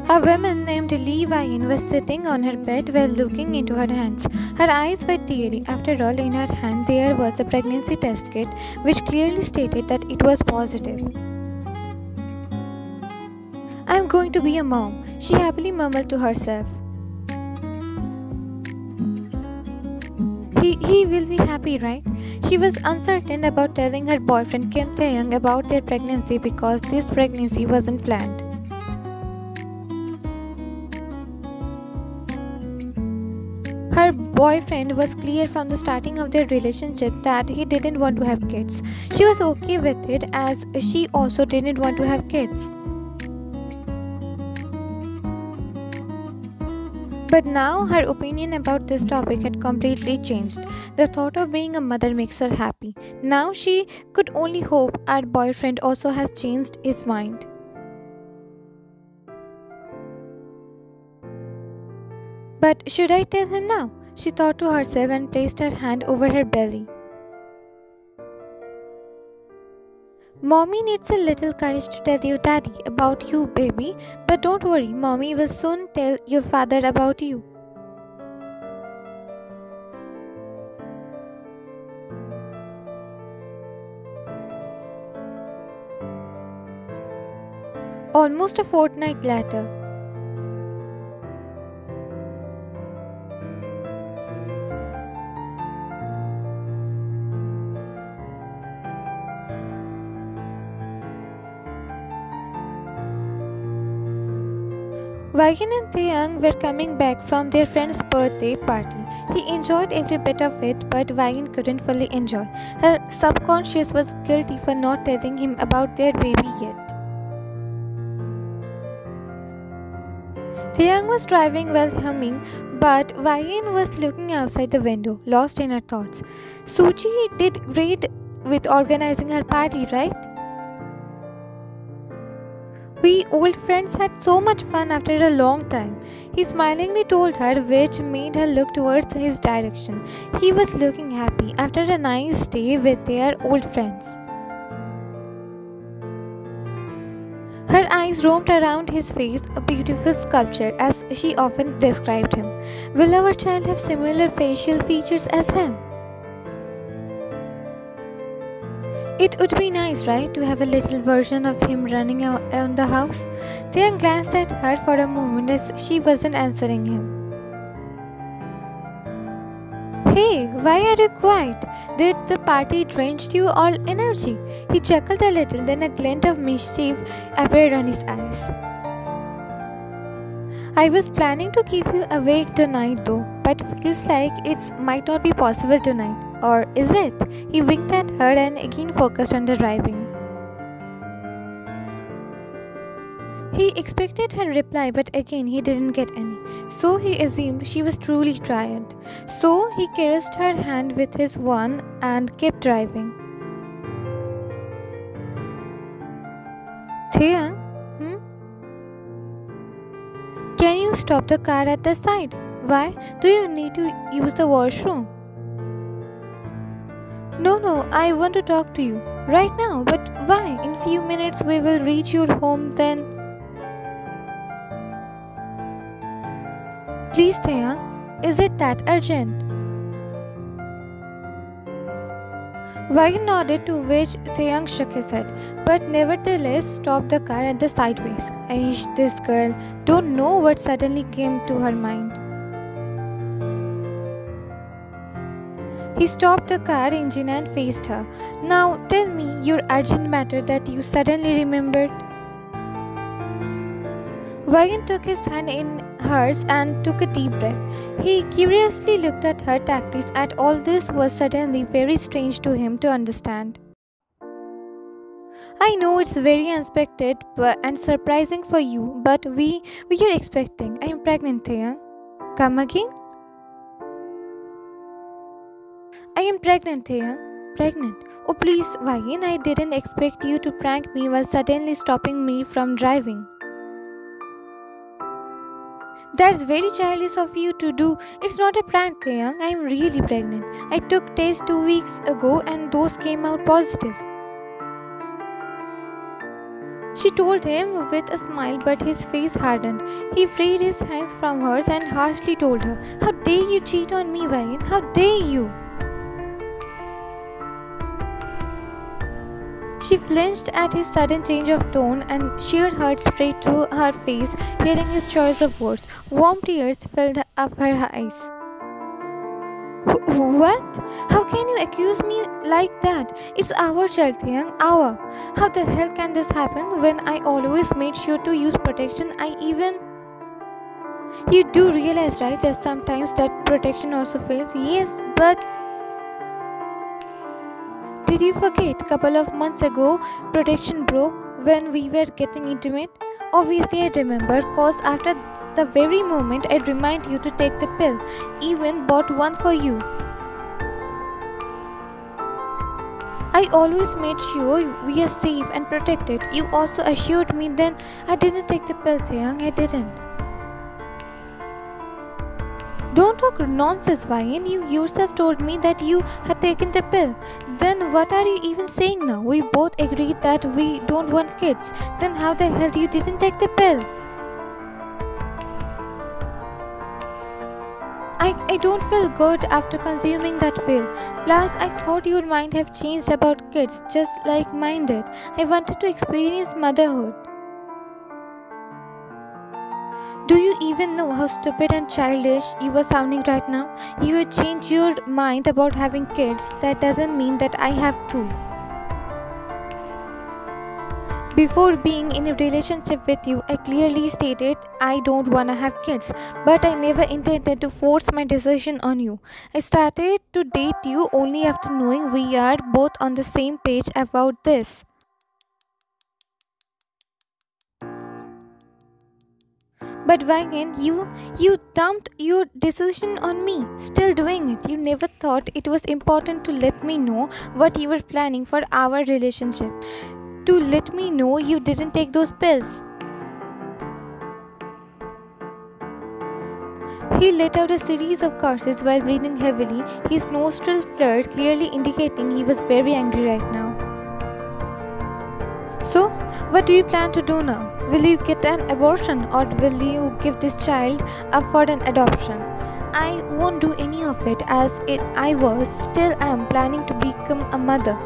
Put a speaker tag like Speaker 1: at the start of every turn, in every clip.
Speaker 1: A woman named Lee Wyan was sitting on her bed while looking into her hands. Her eyes were teary. After all, in her hand there was a pregnancy test kit which clearly stated that it was positive. "I'm going to be a mom," she happily murmured to herself. He will be happy, right? She was uncertain about telling her boyfriend Kim Taehyung about their pregnancy because this pregnancy wasn't planned. Her boyfriend was clear from the starting of their relationship that he didn't want to have kids. She was okay with it as she also didn't want to have kids. But now her opinion about this topic had completely changed. The thought of being a mother makes her happy. Now she could only hope her boyfriend also has changed his mind. But should I tell him now? She thought to herself and placed her hand over her belly. "Mommy needs a little courage to tell your daddy about you, baby. But don't worry, Mommy will soon tell your father about you." Almost a fortnight later. Wyan and Taehyung were coming back from their friend's birthday party. He enjoyed every bit of it, but Wyan couldn't fully enjoy. Her subconscious was guilty for not telling him about their baby yet. Taehyung was driving while humming, but Wyan was looking outside the window, lost in her thoughts. "Suchi did great with organizing her party, right? We old friends had so much fun after a long time," he smilingly told her, which made her look towards his direction. He was looking happy after a nice day with their old friends. Her eyes roamed around his face, a beautiful sculpture, as she often described him. "Will our child have similar facial features as him? It would be nice, right, to have a little version of him running around the house?" Taehyung glanced at her for a moment as she wasn't answering him. "Hey, why are you quiet? Did the party drench you all energy?" He chuckled a little, then a glint of mischief appeared on his eyes. "I was planning to keep you awake tonight though, but feels like it might not be possible tonight. Or is it?" He winked at her and again focused on the driving. He expected her reply, but again he didn't get any. So he assumed she was truly tired. So he caressed her hand with his one and kept driving. "Taehyung, can you stop the car at the side? Why? Do you need to use the washroom?" No, I want to talk to you. Right now, but why? In few minutes we will reach your home then. Please, Taehyung, is it that urgent? Wyan nodded, to which Taehyung shook his head, but nevertheless stopped the car at the sideways. Aish, this girl, don't know what suddenly came to her mind. He stopped the car engine and faced her. "Now tell me your urgent matter that you suddenly remembered." Wyan took his hand in hers and took a deep breath. He curiously looked at her tactics, and all this was suddenly very strange to him to understand. I know it's very unexpected and surprising for you, but we are expecting. I am pregnant, Taehyung. Come again? I am pregnant, Taehyung. Pregnant. Oh please, Vayan, I didn't expect you to prank me while suddenly stopping me from driving. That's very childish of you to do. It's not a prank, Taehyung. I am really pregnant. I took tests 2 weeks ago and those came out positive. She told him with a smile, but his face hardened. He freed his hands from hers and harshly told her, "How dare you cheat on me, Vayan? How dare you?" She flinched at his sudden change of tone and sheer hurt sprayed through her face, hearing his choice of words. Warm tears filled up her eyes. What? How can you accuse me like that? It's our child, Taehyung, our. How the hell can this happen when I always made sure to use protection? You do realize, right, that sometimes that protection also fails? Yes, but did you forget? Couple of months ago, protection broke when we were getting intimate? Obviously, I remember, cause after the very moment I'd remind you to take the pill, even bought one for you. I always made sure we are safe and protected. You also assured me then. I didn't take the pill, Taehyung. I didn't. Don't talk nonsense, Vayan. You yourself told me that you had taken the pill. Then what are you even saying now? We both agreed that we don't want kids. Then how the hell you didn't take the pill? I don't feel good after consuming that pill. Plus, I thought your mind have changed about kids, just like mine did. I wanted to experience motherhood. Do you even know how stupid and childish you were sounding right now? You have changed your mind about having kids. That doesn't mean that I have to. Before being in a relationship with you, I clearly stated I don't wanna have kids, but I never intended to force my decision on you. I started to date you only after knowing we are both on the same page about this. But Wagan, you dumped your decision on me, still doing it. You never thought it was important to let me know what you were planning for our relationship. To let me know you didn't take those pills. He let out a series of curses while breathing heavily, his nostrils flared, clearly indicating he was very angry right now. So, what do you plan to do now? Will you get an abortion or will you give this child up for an adoption? I won't do any of it as I still am planning to become a mother.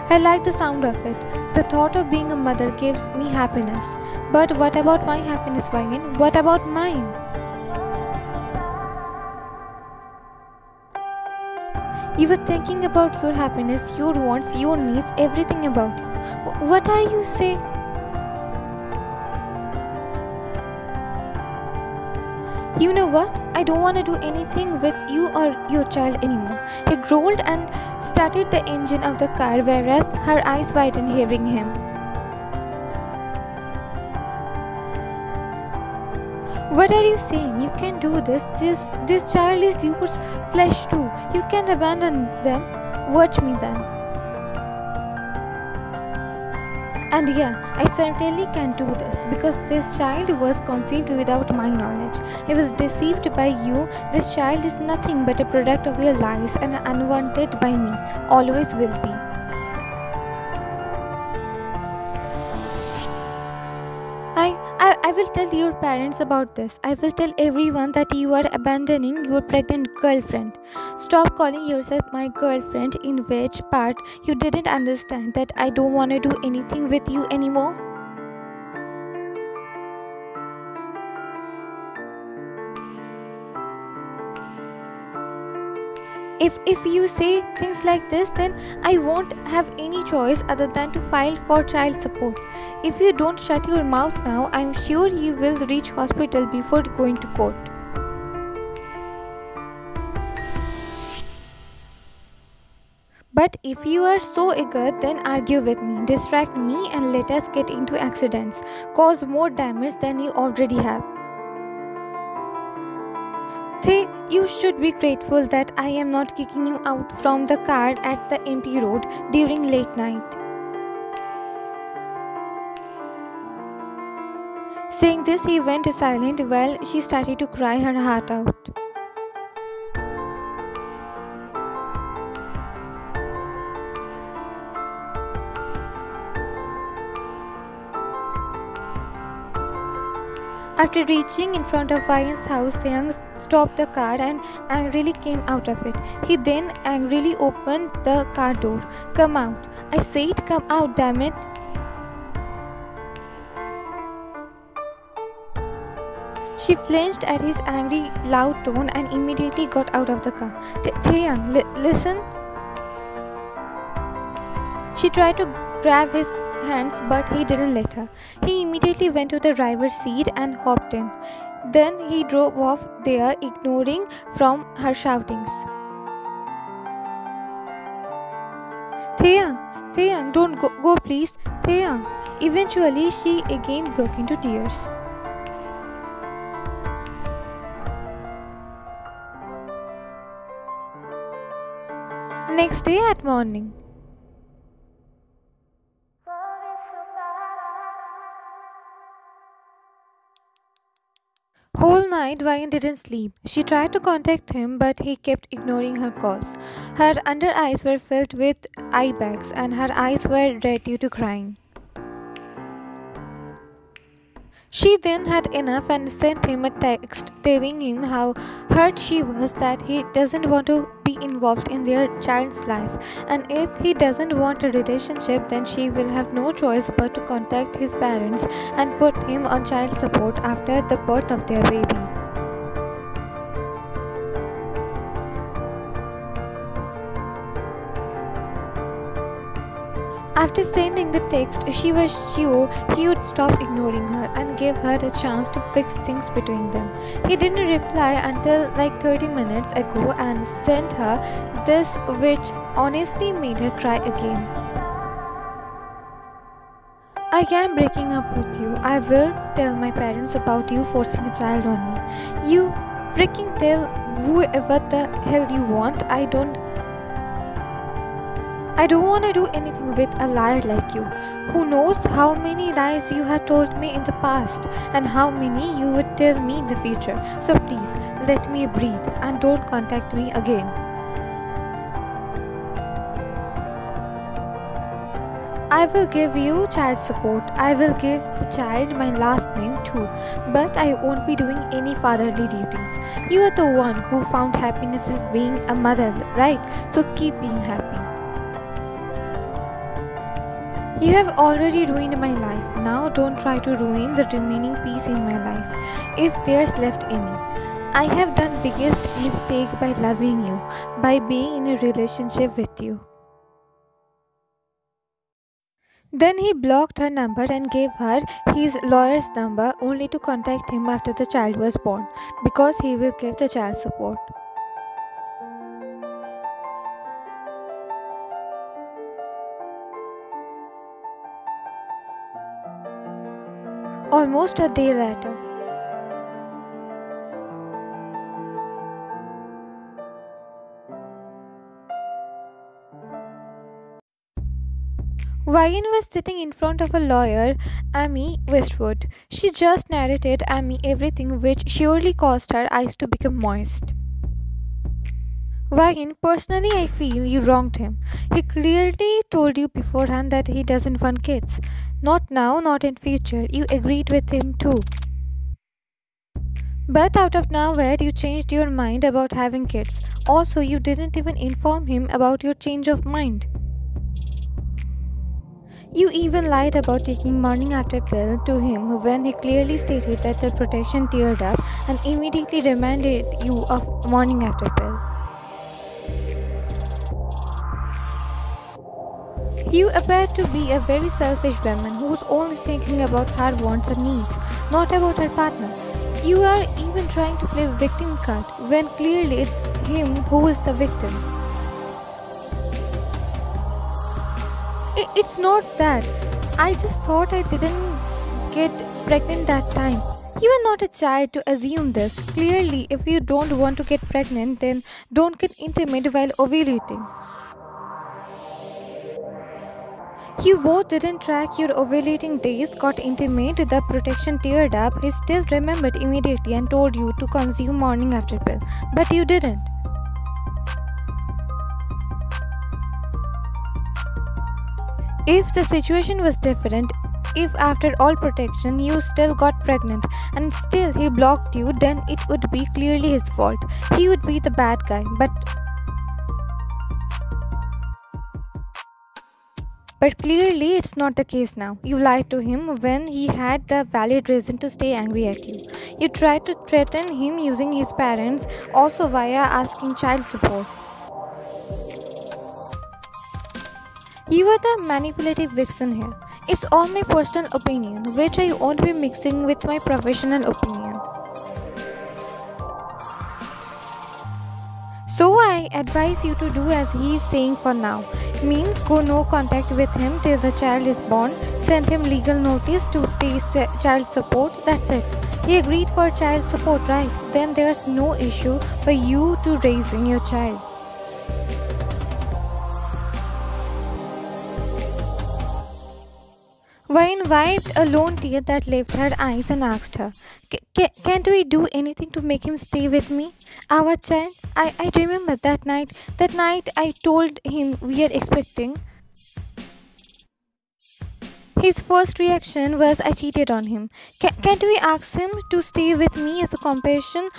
Speaker 1: I like the sound of it. The thought of being a mother gives me happiness. But what about my happiness, Vagan? What about mine? You were thinking about your happiness, your wants, your needs, everything about you. What are you saying? You know what? I don't want to do anything with you or your child anymore. He growled and started the engine of the car, whereas her eyes widened hearing him. What are you saying? You can't do this. This child is yours flesh too. You can't abandon them. Watch me then. And yeah, I certainly can do this because this child was conceived without my knowledge. I was deceived by you. This child is nothing but a product of your lies and unwanted by me. Always will be. I will tell your parents about this. I will tell everyone that you are abandoning your pregnant girlfriend. Stop calling yourself my girlfriend, in which part you didn't understand that I don't want to do anything with you anymore. If you say things like this, then I won't have any choice other than to file for child support. If you don't shut your mouth now, I'm sure you will reach hospital before going to court. But if you are so eager, then argue with me, distract me, and let us get into accidents. Cause more damage than you already have. Thay, you should be grateful that I am not kicking you out from the car at the empty road during late night. Saying this, he went silent while she started to cry her heart out. After reaching in front of Ryan's house, Taehyung stopped the car and angrily came out of it. He then angrily opened the car door. "Come out. I said come out, damn it." She flinched at his angry, loud tone and immediately got out of the car. "Taehyung, listen." She tried to grab his hands, but he didn't let her. He immediately went to the driver's seat and hopped in. Then he drove off there, ignoring from her shoutings. Taehyung, don't go please, Taehyung." Eventually, she again broke into tears. Next day at morning. Whole night, Ryan didn't sleep. She tried to contact him, but he kept ignoring her calls. Her under eyes were filled with eye bags, and her eyes were red due to crying. She then had enough and sent him a text telling him how hurt she was that he doesn't want to be involved in their child's life, and if he doesn't want a relationship, then she will have no choice but to contact his parents and put him on child support after the birth of their baby. After sending the text, she was sure he would stop ignoring her and give her a chance to fix things between them. He didn't reply until like 30 minutes ago and sent her this, which honestly made her cry again. "I am breaking up with you. I will tell my parents about you forcing a child on me. You freaking tell whoever the hell you want. I don't want to do anything with a liar like you. Who knows how many lies you have told me in the past and how many you would tell me in the future. So please, let me breathe and don't contact me again. I will give you child support. I will give the child my last name too. But I won't be doing any fatherly duties. You are the one who found happiness is being a mother, right? So keep being happy. You have already ruined my life. Now don't try to ruin the remaining piece in my life, if there's left any. I have done biggest mistake by loving you, by being in a relationship with you." Then he blocked her number and gave her his lawyer's number only to contact him after the child was born, because he will give the child support. Almost a day later. Ryan was sitting in front of a lawyer, Amy Westwood. She just narrated Amy everything, which surely caused her eyes to become moist. "Ryan, personally I feel you wronged him. He clearly told you beforehand that he doesn't want kids. Not now, not in future. You agreed with him too. But out of nowhere you changed your mind about having kids. Also, you didn't even inform him about your change of mind. You even lied about taking morning after pill to him when he clearly stated that the protection teared up and immediately reminded you of morning after pill. You appear to be a very selfish woman who's only thinking about her wants and needs, not about her partner. You are even trying to play victim card when clearly it's him who is the victim. It's not that. I just thought I didn't get pregnant that time. You are not a child to assume this. Clearly, if you don't want to get pregnant, then don't get intimate while ovulating. You both didn't track your ovulating days, got intimate, the protection teared up. He still remembered immediately and told you to consume morning after pill. But you didn't. If the situation was different, if after all protection you still got pregnant and still he blocked you, then it would be clearly his fault. He would be the bad guy. But clearly it's not the case now. You lied to him when he had the valid reason to stay angry at you. You tried to threaten him using his parents, also via asking child support. You are the manipulative vixen here. It's all my personal opinion, which I won't be mixing with my professional opinion. So I advise you to do as he is saying for now. Means go no contact with him till the child is born, send him legal notice to pay child support, that's it. He agreed for child support, right? Then there's no issue for you to raising your child. Vine wiped a lone tear that left her eyes and asked her, Can't we do anything to make him stay with me? Our child? I remember that night. That night I told him we are expecting. His first reaction was I cheated on him. Can't we ask him to stay with me as a compensation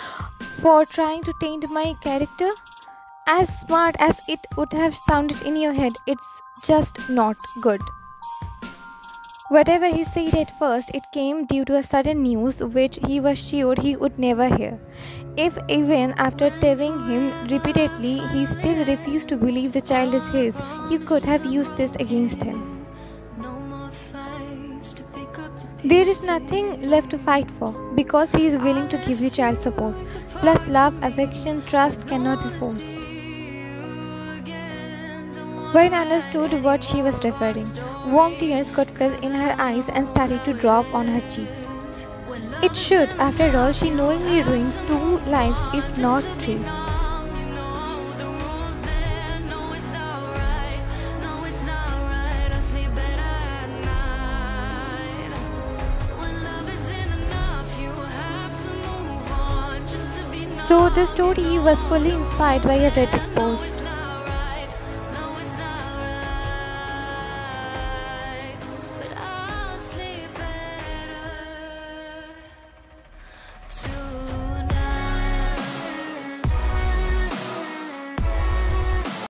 Speaker 1: for trying to taint my character? As smart as it would have sounded in your head, it's just not good. Whatever he said at first, it came due to a sudden news which he was sure he would never hear. If even after telling him repeatedly he still refused to believe the child is his, you could have used this against him. There is nothing left to fight for because he is willing to give you child support. Plus love, affection, trust cannot be forced. Vine understood what she was referring. Warm tears got filled in her eyes and started to drop on her cheeks. It should, after all, she knowingly ruined 2 lives, if not 3. So the story was fully inspired by a Reddit post.